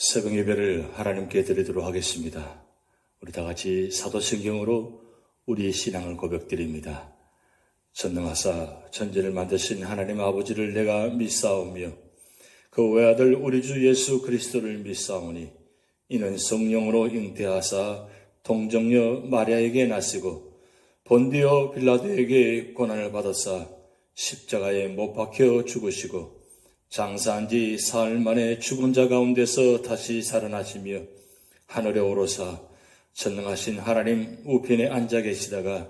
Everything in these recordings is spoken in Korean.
새벽 예배를 하나님께 드리도록 하겠습니다. 우리 다 같이 사도성경으로 우리의 신앙을 고백드립니다. 전능하사 천지를 만드신 하나님 아버지를 내가 믿사오며 그 외아들 우리 주 예수 그리스도를 믿사오니 이는 성령으로 잉태하사 동정녀 마리아에게 나시고 본디오 빌라도에게 고난을 받았사 십자가에 못 박혀 죽으시고 장사한 지 사흘 만에 죽은 자 가운데서 다시 살아나시며 하늘에 오르사 전능하신 하나님 우편에 앉아 계시다가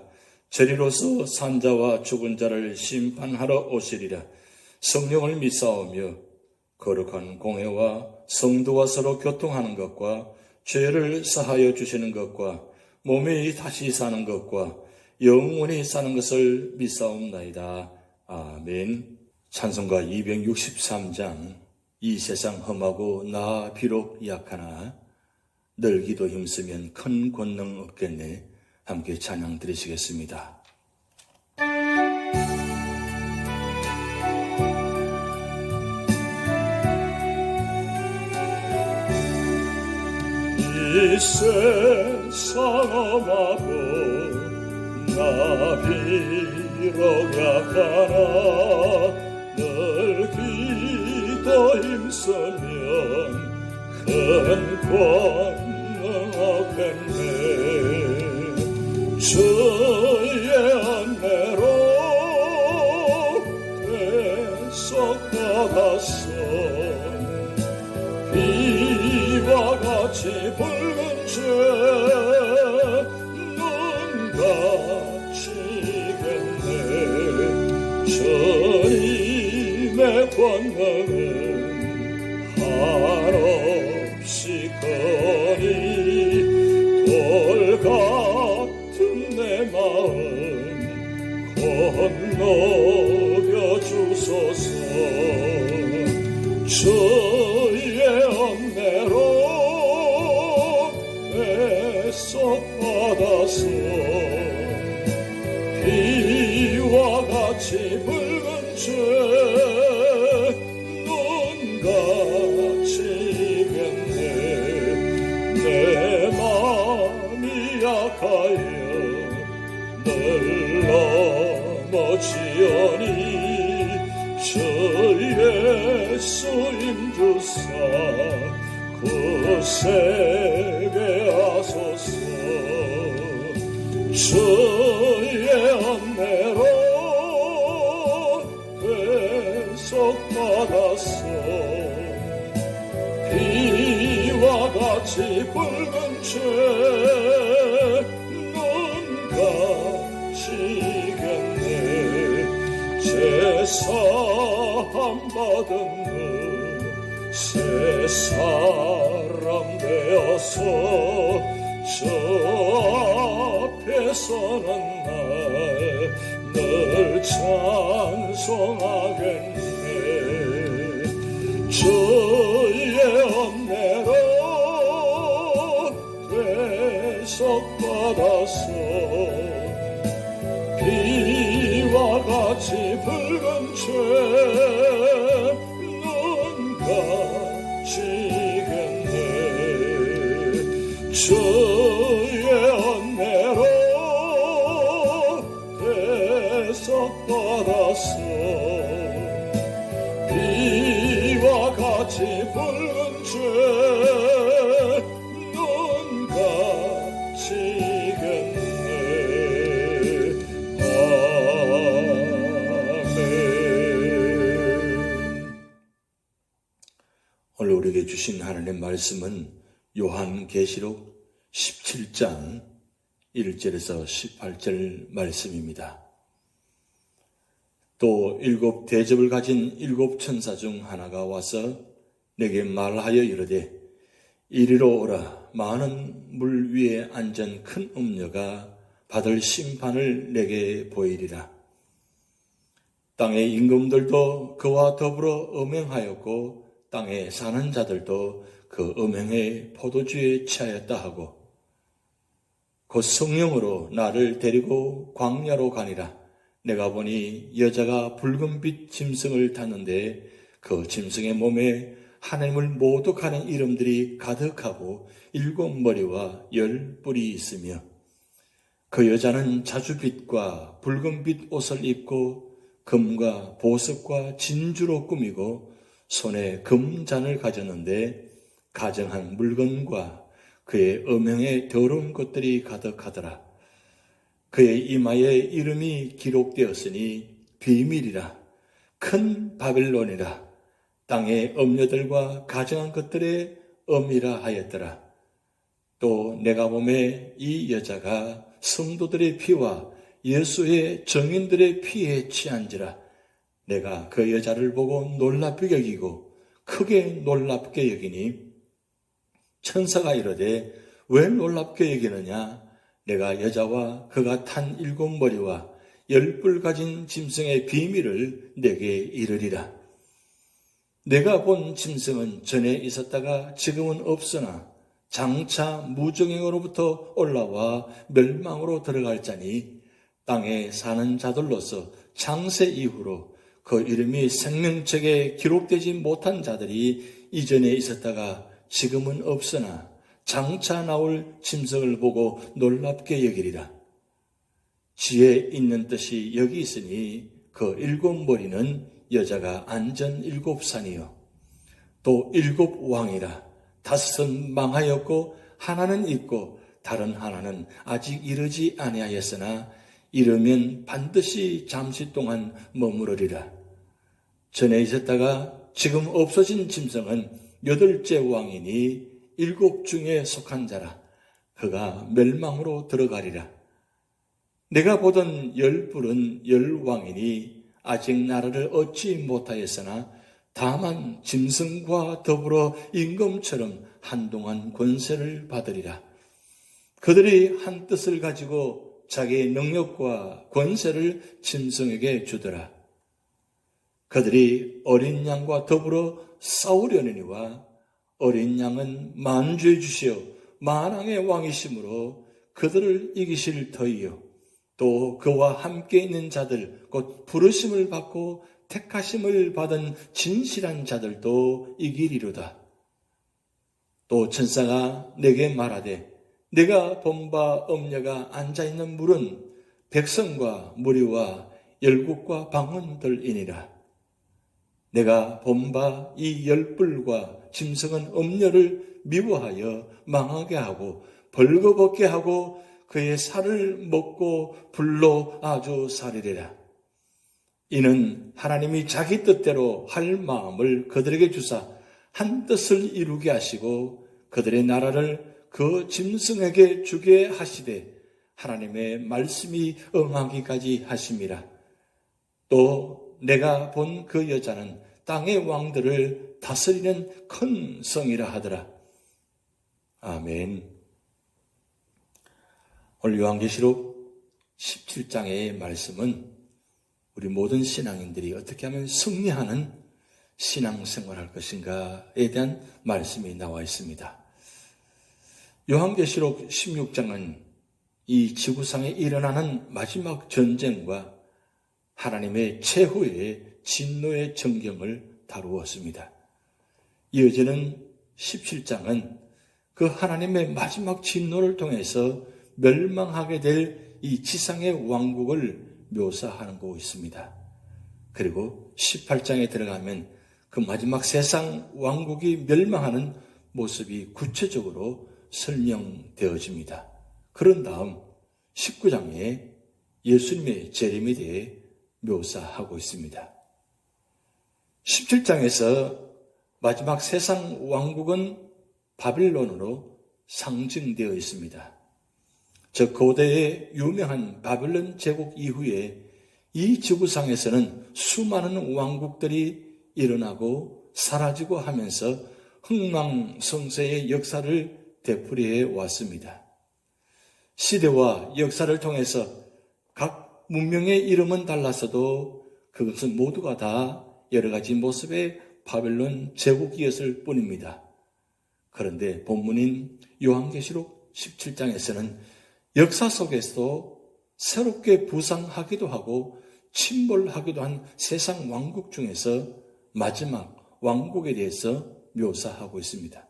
저리로서 산자와 죽은 자를 심판하러 오시리라. 성령을 믿사오며 거룩한 공회와 성도와 서로 교통하는 것과 죄를 사하여 주시는 것과 몸이 다시 사는 것과 영원히 사는 것을 믿사옵나이다. 아멘. 찬송가 263장. 이 세상 험하고 나 비록 약하나 늘 기도 힘쓰면 큰 권능 없겠네. 함께 찬양 드리시겠습니다. 이 세상 험하고 나 비록 약하나 늘 기도 힘쓰면 큰 권능 얻겠네. 주의 은혜로 대속받았어. 비와 같이 붉은 죄 눈같이겠네. 주님의 권능은 한없이 크니 돌 같은 내 마음 건너겨 주소서. 주의 은혜로 대속받아서 비와 같이 붉은 죄 눈같이겠네. 내 맘이 약하여 늘 넘어지오니 주 예수 힘주사 굳세게 하소서. 주의 은혜로 대속받았어. 비와 같이 붉은 죄 눈같이겠네. 제사함 받은 새 사람 되어서 저 앞에 서는 날 늘 찬송하겠네. 주의 은혜로 대속받았어. 비와 같이 붉은 죄 눈같이겠네. 주의 은혜로 대속받았어. 비와 같이 붉은 죄 눈같이겠네. 오늘 우리에게 주신 하나님의 말씀은 요한계시록 17장 1절에서 18절 말씀입니다. 또 7 대접을 가진 7 천사 중 하나가 와서 내게 말하여 이르되 이리로 오라. 많은 물 위에 앉은 큰 음녀가 받을 심판을 내게 보이리라. 땅의 임금들도 그와 더불어 음행하였고 땅에 사는 자들도 그 음행의 포도주에 취하였다 하고 곧 성령으로 나를 데리고 광야로 가니라. 내가 보니 여자가 붉은빛 짐승을 탔는데 그 짐승의 몸에 하나님을 모독하는 이름들이 가득하고 7머리와 10뿔이 있으며 그 여자는 자주빛과 붉은빛 옷을 입고 금과 보석과 진주로 꾸미고 손에 금잔을 가졌는데 가정한 물건과 그의 음행의 더러운 것들이 가득하더라. 그의 이마에 이름이 기록되었으니 비밀이라, 큰 바빌론이라, 땅의 음녀들과 가정한 것들의 음이라 하였더라. 또 내가 보매 이 여자가 성도들의 피와 예수의 증인들의 피에 취한지라. 내가 그 여자를 보고 놀랍게 여기고 크게 놀랍게 여기니 천사가 이르되 왜 놀랍게 여기느냐? 내가 여자와 그가 탄 7머리와 10뿔 가진 짐승의 비밀을 내게 이르리라. 내가 본 짐승은 전에 있었다가 지금은 없으나 장차 무정행으로부터 올라와 멸망으로 들어갈 자니 땅에 사는 자들로서 창세 이후로 그 이름이 생명책에 기록되지 못한 자들이 이전에 있었다가 지금은 없으나 장차 나올 짐승을 보고 놀랍게 여기리라. 지혜 있는 뜻이 여기 있으니 그 7머리는 여자가 앉은 7산이요 또 7왕이라. 5은 망하였고 하나는 있고 다른 하나는 아직 이르지 아니하였으나 이르면 반드시 잠시 동안 머무르리라. 전에 있었다가 지금 없어진 짐승은 8째 왕이니 7 중에 속한 자라. 그가 멸망으로 들어가리라. 내가 보던 10뿔은 10왕이니 아직 나라를 얻지 못하였으나 다만 짐승과 더불어 임금처럼 한동안 권세를 받으리라. 그들이 한 뜻을 가지고 자기의 능력과 권세를 짐승에게 주더라. 그들이 어린 양과 더불어 싸우려느니와 어린 양은 만주의 주시오 만왕의 왕이시므로 그들을 이기실 터이요 또 그와 함께 있는 자들 곧 부르심을 받고 택하심을 받은 진실한 자들도 이기리로다. 또 천사가 내게 말하되 내가 본 바 음녀가 앉아있는 물은 백성과 무리와 열국과 방언들이니라. 내가 본 바 이 10뿔과 짐승은 음녀를 미워하여 망하게 하고 벌거벗게 하고 그의 살을 먹고 불로 아주 살이리라. 이는 하나님이 자기 뜻대로 할 마음을 그들에게 주사 한 뜻을 이루게 하시고 그들의 나라를 그 짐승에게 주게 하시되 하나님의 말씀이 응하기까지 하심이라. 또 내가 본 그 여자는 땅의 왕들을 다스리는 큰 성이라 하더라. 아멘. 오늘 요한계시록 17장의 말씀은 우리 모든 신앙인들이 어떻게 하면 승리하는 신앙생활을 할 것인가에 대한 말씀이 나와 있습니다. 요한계시록 16장은 이 지구상에 일어나는 마지막 전쟁과 하나님의 최후의 진노의 전경을 다루었습니다. 이어지는 17장은 그 하나님의 마지막 진노를 통해서 멸망하게 될 이 지상의 왕국을 묘사하는 거 있습니다. 그리고 18장에 들어가면 그 마지막 세상 왕국이 멸망하는 모습이 구체적으로 설명되어집니다. 그런 다음 19장에 예수님의 재림에 대해 묘사하고 있습니다. 17장에서 마지막 세상 왕국은 바빌론으로 상징되어 있습니다. 저 고대의 유명한 바빌론 제국 이후에 이 지구상에서는 수많은 왕국들이 일어나고 사라지고 하면서 흥망성쇠의 역사를 되풀이해 왔습니다. 시대와 역사를 통해서 각 문명의 이름은 달랐어도 그것은 모두가 다 여러 가지 모습의 바벨론 제국이었을 뿐입니다. 그런데 본문인 요한계시록 17장에서는 역사 속에서도 새롭게 부상하기도 하고 침몰하기도 한 세상 왕국 중에서 마지막 왕국에 대해서 묘사하고 있습니다.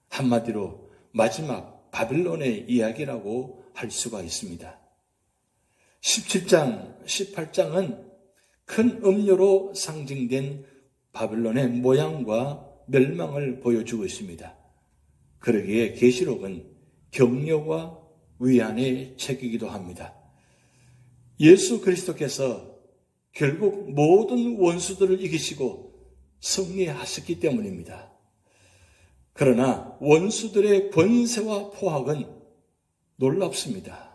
한마디로 마지막 바벨론의 이야기라고 할 수가 있습니다. 17장, 18장은 큰 음료로 상징된 바벨론의 모양과 멸망을 보여주고 있습니다. 그러기에 계시록은 격려와 위안의 책이기도 합니다. 예수 그리스도께서 결국 모든 원수들을 이기시고 승리하셨기 때문입니다. 그러나 원수들의 권세와 포악은 놀랍습니다.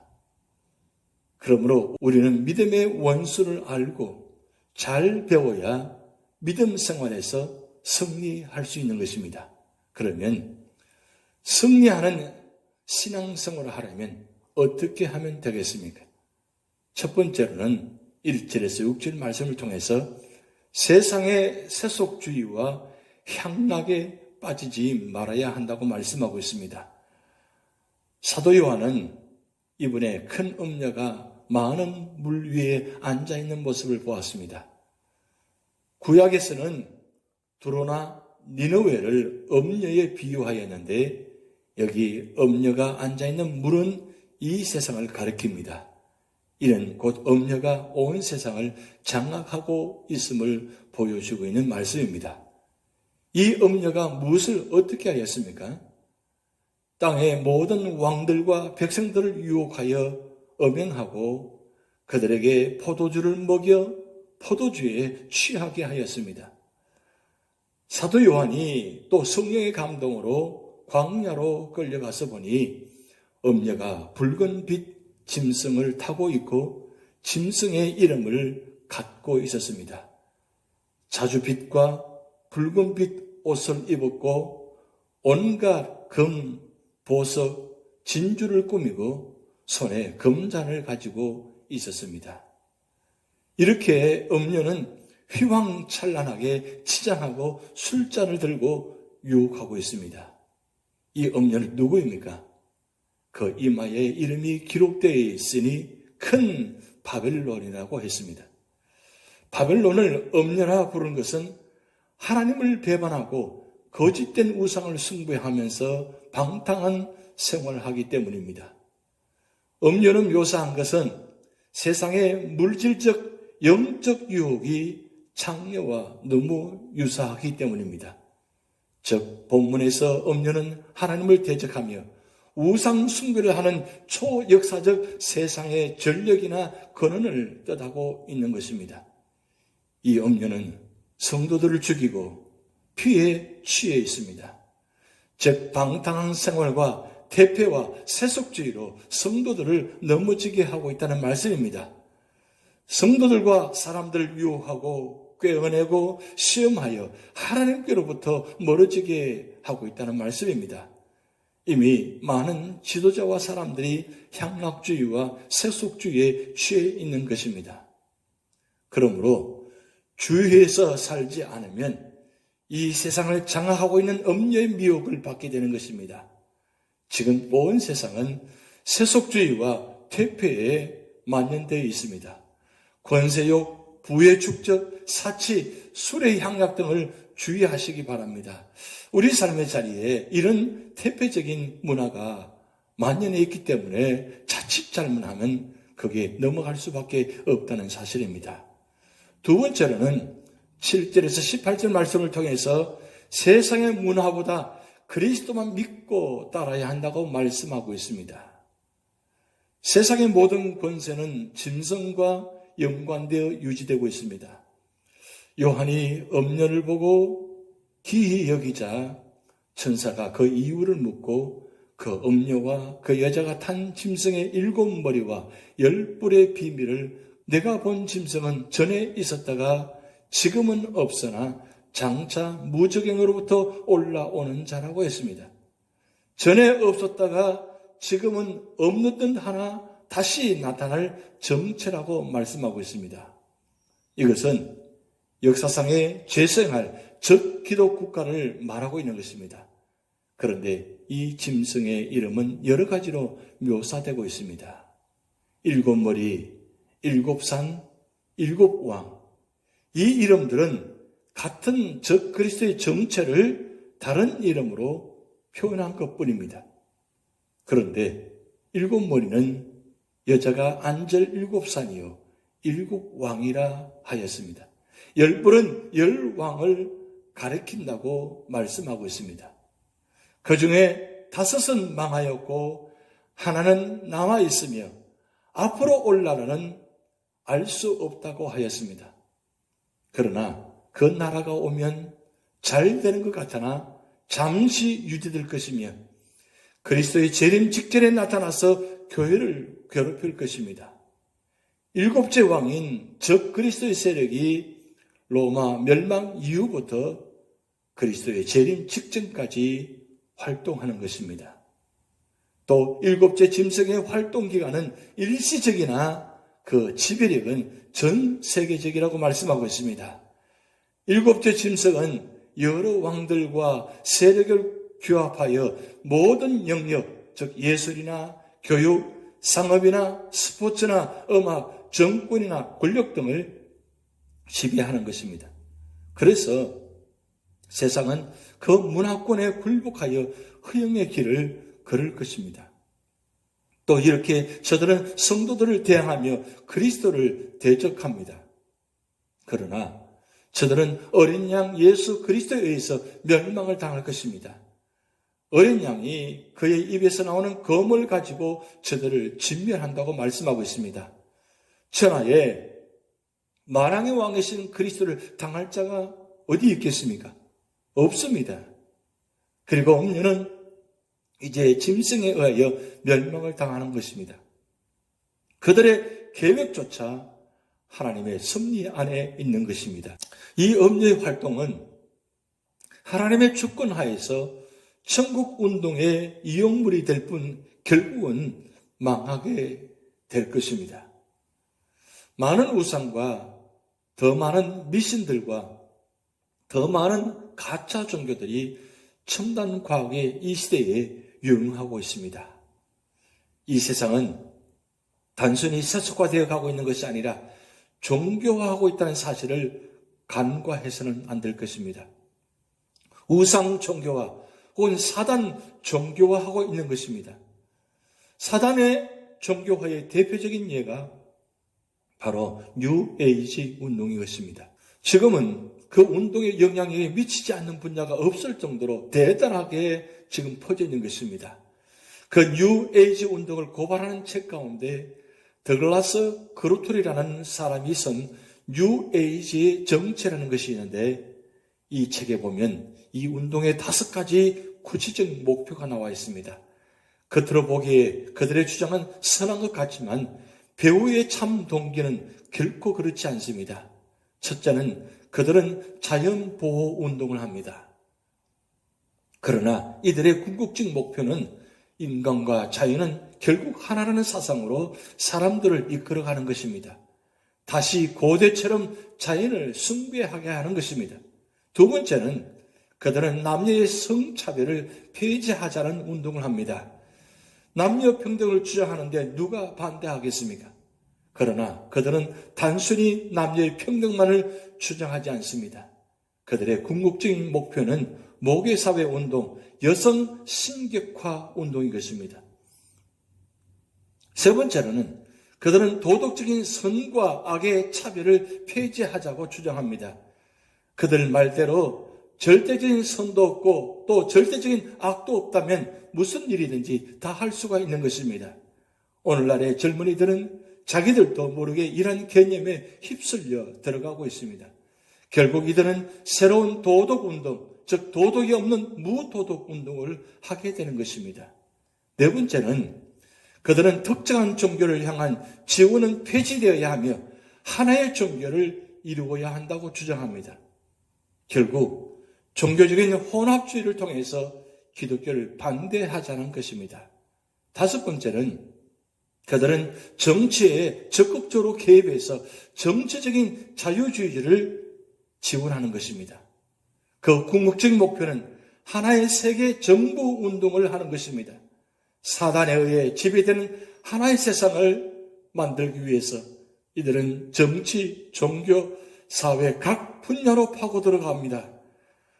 그러므로 우리는 믿음의 원수를 알고 잘 배워야 믿음 생활에서 승리할 수 있는 것입니다. 그러면 승리하는 신앙생활을 하려면 어떻게 하면 되겠습니까? 첫 번째로는 1절에서 6절 말씀을 통해서 세상의 세속주의와 향락에 빠지지 말아야 한다고 말씀하고 있습니다. 사도 요한은 이번에 큰 음녀가 많은 물 위에 앉아있는 모습을 보았습니다. 구약에서는 두로나 니느웨를 음녀에 비유하였는데 여기 음녀가 앉아있는 물은 이 세상을 가리킵니다. 이는 곧 음녀가 온 세상을 장악하고 있음을 보여주고 있는 말씀입니다. 이 음녀가 무엇을 어떻게 하였습니까? 땅의 모든 왕들과 백성들을 유혹하여 음행하고 그들에게 포도주를 먹여 포도주에 취하게 하였습니다. 사도 요한이 또 성령의 감동으로 광야로 끌려가서 보니 음녀가 붉은 빛 짐승을 타고 있고 짐승의 이름을 갖고 있었습니다. 자주빛과 붉은빛 옷을 입었고 온갖 금, 보석, 진주를 꾸미고 손에 금잔을 가지고 있었습니다. 이렇게 음녀는 휘황찬란하게 치장하고 술잔을 들고 유혹하고 있습니다. 이 음녀는 누구입니까? 그 이마에 이름이 기록되어 있으니 큰 바벨론이라고 했습니다. 바벨론을 음녀라 부른 것은 하나님을 배반하고 거짓된 우상을 숭배하면서 방탕한 생활을 하기 때문입니다. 음녀는 묘사한 것은 세상의 물질적, 영적 유혹이 창녀와 너무 유사하기 때문입니다. 즉 본문에서 음녀는 하나님을 대적하며 우상 숭배를 하는 초역사적 세상의 전력이나 근원을 뜻하고 있는 것입니다. 이 음녀는 성도들을 죽이고 피에 취해 있습니다. 즉 방탕한 생활과 대패와 세속주의로 성도들을 넘어지게 하고 있다는 말씀입니다. 성도들과 사람들을 유혹하고 꿰어내고 시험하여 하나님께로부터 멀어지게 하고 있다는 말씀입니다. 이미 많은 지도자와 사람들이 향락주의와 세속주의에 취해 있는 것입니다. 그러므로 주의해서 살지 않으면 이 세상을 장악하고 있는 음녀의 미혹을 받게 되는 것입니다. 지금 온 세상은 세속주의와 퇴폐에 만연되어 있습니다. 권세욕, 부의 축적, 사치, 술의 향락 등을 주의하시기 바랍니다. 우리 삶의 자리에 이런 퇴폐적인 문화가 만연해 있기 때문에 자칫 잘못하면 거기에 넘어갈 수밖에 없다는 사실입니다. 두 번째로는 7절에서 18절 말씀을 통해서 세상의 문화보다 그리스도만 믿고 따라야 한다고 말씀하고 있습니다. 세상의 모든 권세는 짐승과 연관되어 유지되고 있습니다. 요한이 음녀를 보고 기이 여기자 천사가 그 이유를 묻고 그 음녀와 그 여자가 탄 짐승의 7머리와 10뿔의 비밀을 내가 본 짐승은 전에 있었다가 지금은 없으나 장차 무적행으로부터 올라오는 자라고 했습니다. 전에 없었다가 지금은 없는 듯 하나 다시 나타날 정체라고 말씀하고 있습니다. 이것은 역사상의 죄생할 적기독 국가를 말하고 있는 것입니다. 그런데 이 짐승의 이름은 여러 가지로 묘사되고 있습니다. 7머리, 7산, 7왕. 이 이름들은 같은 적그리스도의 정체를 다른 이름으로 표현한 것뿐입니다. 그런데 일곱 머리는 여자가 안절 일곱 산이요 일곱 왕이라 하였습니다. 열불은 열 왕을 가리킨다고 말씀하고 있습니다. 그 중에 다섯은 망하였고 하나는 남아 있으며 앞으로 올 나라는 알 수 없다고 하였습니다. 그러나 그 나라가 오면 잘 되는 것 같으나 잠시 유지될 것이며 그리스도의 재림 직전에 나타나서 교회를 괴롭힐 것입니다. 일곱째 왕인 적 그리스도의 세력이 로마 멸망 이후부터 그리스도의 재림 직전까지 활동하는 것입니다. 또 일곱째 짐승의 활동 기간은 일시적이나 그 지배력은 전 세계적이라고 말씀하고 있습니다. 일곱째 짐승은 여러 왕들과 세력을 규합하여 모든 영역, 즉 예술이나 교육, 상업이나 스포츠나 음악, 정권이나 권력 등을 지배하는 것입니다. 그래서 세상은 그 문화권에 굴복하여 허영의 길을 걸을 것입니다. 또 이렇게 저들은 성도들을 대항하며 그리스도를 대적합니다. 그러나 저들은 어린 양 예수 그리스도에 의해서 멸망을 당할 것입니다. 어린 양이 그의 입에서 나오는 검을 가지고 저들을 진멸한다고 말씀하고 있습니다. 천하에 만왕의 왕이신 그리스도를 당할 자가 어디 있겠습니까? 없습니다. 그리고 음료는 이제 짐승에 의하여 멸망을 당하는 것입니다. 그들의 계획조차 하나님의 섭리 안에 있는 것입니다. 이 음료의 활동은 하나님의 주권 하에서 천국 운동의 이용물이 될 뿐 결국은 망하게 될 것입니다. 많은 우상과 더 많은 미신들과 더 많은 가짜 종교들이 첨단 과학의 이 시대에 유행하고 있습니다. 이 세상은 단순히 세속화되어 가고 있는 것이 아니라 종교화하고 있다는 사실을 간과해서는 안 될 것입니다. 우상 종교화 혹은 사단 종교화하고 있는 것입니다. 사단의 종교화의 대표적인 예가 바로 뉴 에이지 운동인 것입니다. 지금은 그 운동의 영향력에 미치지 않는 분야가 없을 정도로 대단하게 지금 퍼져 있는 것입니다. 그 뉴 에이지 운동을 고발하는 책 가운데 더글라스 그루톨이라는 사람이 쓴 뉴 에이지의 정체라는 것이 있는데 이 책에 보면 이 운동의 5가지 구체적 목표가 나와 있습니다. 겉으로 보기에 그들의 주장은 선한 것 같지만 배후의 참 동기는 결코 그렇지 않습니다. 첫째는 그들은 자연보호 운동을 합니다. 그러나 이들의 궁극적 목표는 인간과 자연은 결국 하나라는 사상으로 사람들을 이끌어가는 것입니다. 다시 고대처럼 자연을 숭배하게 하는 것입니다. 두 번째는 그들은 남녀의 성차별을 폐지하자는 운동을 합니다. 남녀 평등을 주장하는데 누가 반대하겠습니까? 그러나 그들은 단순히 남녀의 평등만을 주장하지 않습니다. 그들의 궁극적인 목표는 모계사회 운동, 여성 신격화 운동인 것입니다. 세 번째로는 그들은 도덕적인 선과 악의 차별을 폐지하자고 주장합니다. 그들 말대로 절대적인 선도 없고 또 절대적인 악도 없다면 무슨 일이든지 다 할 수가 있는 것입니다. 오늘날의 젊은이들은 자기들도 모르게 이런 개념에 휩쓸려 들어가고 있습니다. 결국 이들은 새로운 도덕운동, 즉 도덕이 없는 무도덕운동을 하게 되는 것입니다. 네 번째는 그들은 특정한 종교를 향한 지원은 폐지되어야 하며 하나의 종교를 이루어야 한다고 주장합니다. 결국 종교적인 혼합주의를 통해서 기독교를 반대하자는 것입니다. 다섯 번째는 그들은 정치에 적극적으로 개입해서 정치적인 자유주의를 지원하는 것입니다. 그 궁극적인 목표는 하나의 세계 정부 운동을 하는 것입니다. 사단에 의해 지배되는 하나의 세상을 만들기 위해서 이들은 정치, 종교, 사회 각 분야로 파고 들어갑니다.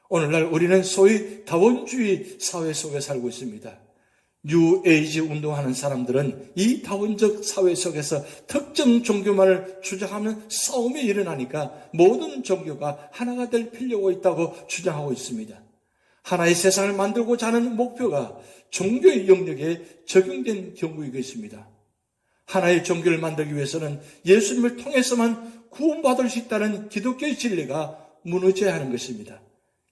오늘날 우리는 소위 다원주의 사회 속에 살고 있습니다. 뉴에이지 운동하는 사람들은 이 다원적 사회 속에서 특정 종교만을 주장하는 싸움이 일어나니까 모든 종교가 하나가 될 필요가 있다고 주장하고 있습니다. 하나의 세상을 만들고자 하는 목표가 종교의 영역에 적용된 경우인 것입니다. 하나의 종교를 만들기 위해서는 예수님을 통해서만 구원받을 수 있다는 기독교의 진리가 무너져야 하는 것입니다.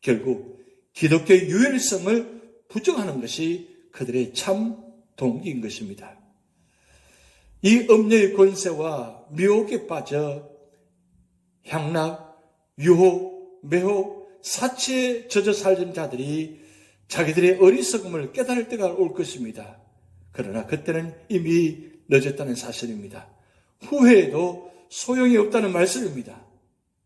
결국 기독교의 유일성을 부정하는 것이 그들의 참 동기인 것입니다. 이 음녀의 권세와 미혹에 빠져 향락, 유혹, 매혹, 사치에 젖어 살던 자들이 자기들의 어리석음을 깨달을 때가 올 것입니다. 그러나 그때는 이미 늦었다는 사실입니다. 후회해도 소용이 없다는 말씀입니다.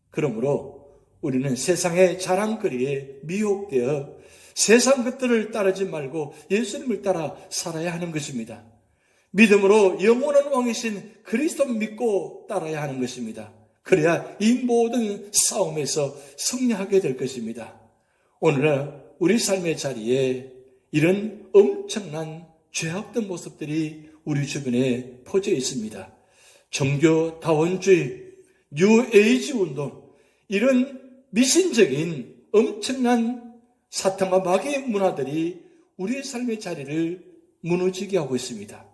그러므로 우리는 세상의 자랑거리에 미혹되어 세상 것들을 따르지 말고 예수님을 따라 살아야 하는 것입니다. 믿음으로 영원한 왕이신 그리스도 믿고 따라야 하는 것입니다. 그래야 이 모든 싸움에서 승리하게 될 것입니다. 오늘 우리 삶의 자리에 이런 엄청난 죄악된 모습들이 우리 주변에 퍼져 있습니다. 종교 다원주의, 뉴에이지 운동, 이런 미신적인 엄청난 사탄과 마귀의 문화들이 우리의 삶의 자리를 무너지게 하고 있습니다.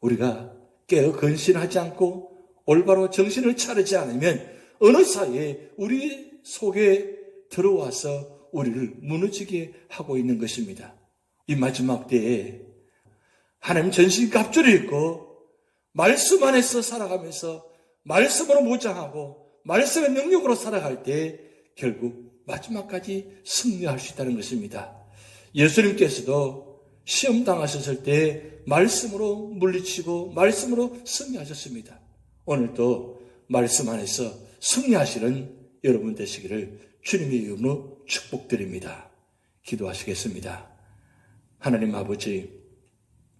우리가 깨어 근신하지 않고 올바로 정신을 차리지 않으면 어느 사이에 우리 속에 들어와서 우리를 무너지게 하고 있는 것입니다. 이 마지막 때에 하나님 전신갑주를 입고 말씀 안에서 살아가면서 말씀으로 무장하고 말씀의 능력으로 살아갈 때 결국 마지막까지 승리할 수 있다는 것입니다. 예수님께서도 시험 당하셨을 때 말씀으로 물리치고 말씀으로 승리하셨습니다. 오늘도 말씀 안에서 승리하시는 여러분 되시기를 주님의 이름으로 축복드립니다. 기도하시겠습니다. 하나님 아버지,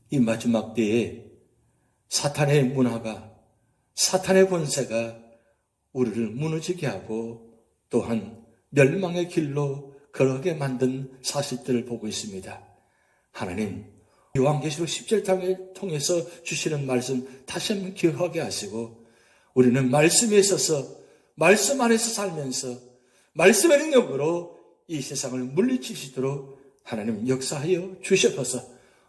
이 마지막 때에 사탄의 문화가, 사탄의 권세가 우리를 무너지게 하고 또한 멸망의 길로 걸어가게 만든 사실들을 보고 있습니다. 하나님, 요한계시록 17장을 통해서 주시는 말씀 다시 한번 기억하게 하시고 우리는 말씀에 있어서 말씀 안에서 살면서 말씀의 능력으로 이 세상을 물리치시도록 하나님 역사하여 주시옵소서.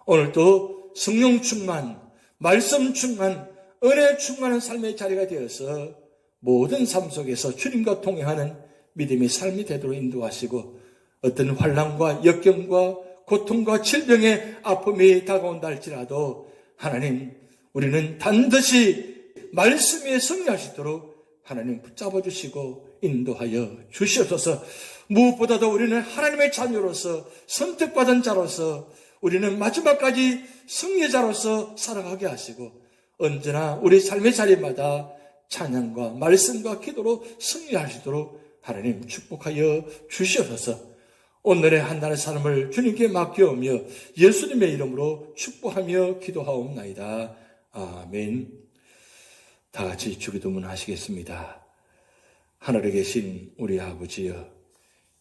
오늘도 성령 충만, 말씀 충만, 은혜 충만한 삶의 자리가 되어서 모든 삶 속에서 주님과 동행하는 믿음의 삶이 되도록 인도하시고 어떤 환난과 역경과 고통과 질병의 아픔이 다가온다 할지라도 하나님, 우리는 반드시 말씀 위에 승리하시도록 하나님 붙잡아 주시고 인도하여 주시옵소서. 무엇보다도 우리는 하나님의 자녀로서 선택받은 자로서 우리는 마지막까지 승리자로서 살아가게 하시고 언제나 우리 삶의 자리마다 찬양과 말씀과 기도로 승리하시도록 하나님 축복하여 주시옵소서. 오늘의 한 달의 삶을 주님께 맡겨오며 예수님의 이름으로 축복하며 기도하옵나이다. 아멘. 다 같이 주기도문 하시겠습니다. 하늘에 계신 우리 아버지여,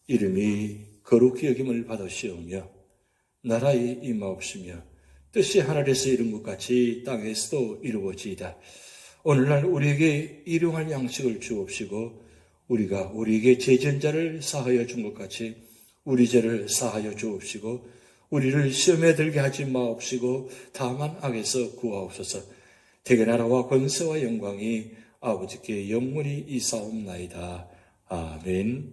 이름이 거룩히 여김을 받으시오며 나라의 임하옵시며 뜻이 하늘에서 이룬 것 같이 땅에서도 이루어지이다. 오늘날 우리에게 일용할 양식을 주옵시고 우리가 우리에게 죄진 자를 사하여 준 것 같이 우리 죄를 사하여 주옵시고 우리를 시험에 들게 하지 마옵시고 다만 악에서 구하옵소서. 대개 나라와 권세와 영광이 아버지께 영원히 이사옵나이다. 아멘.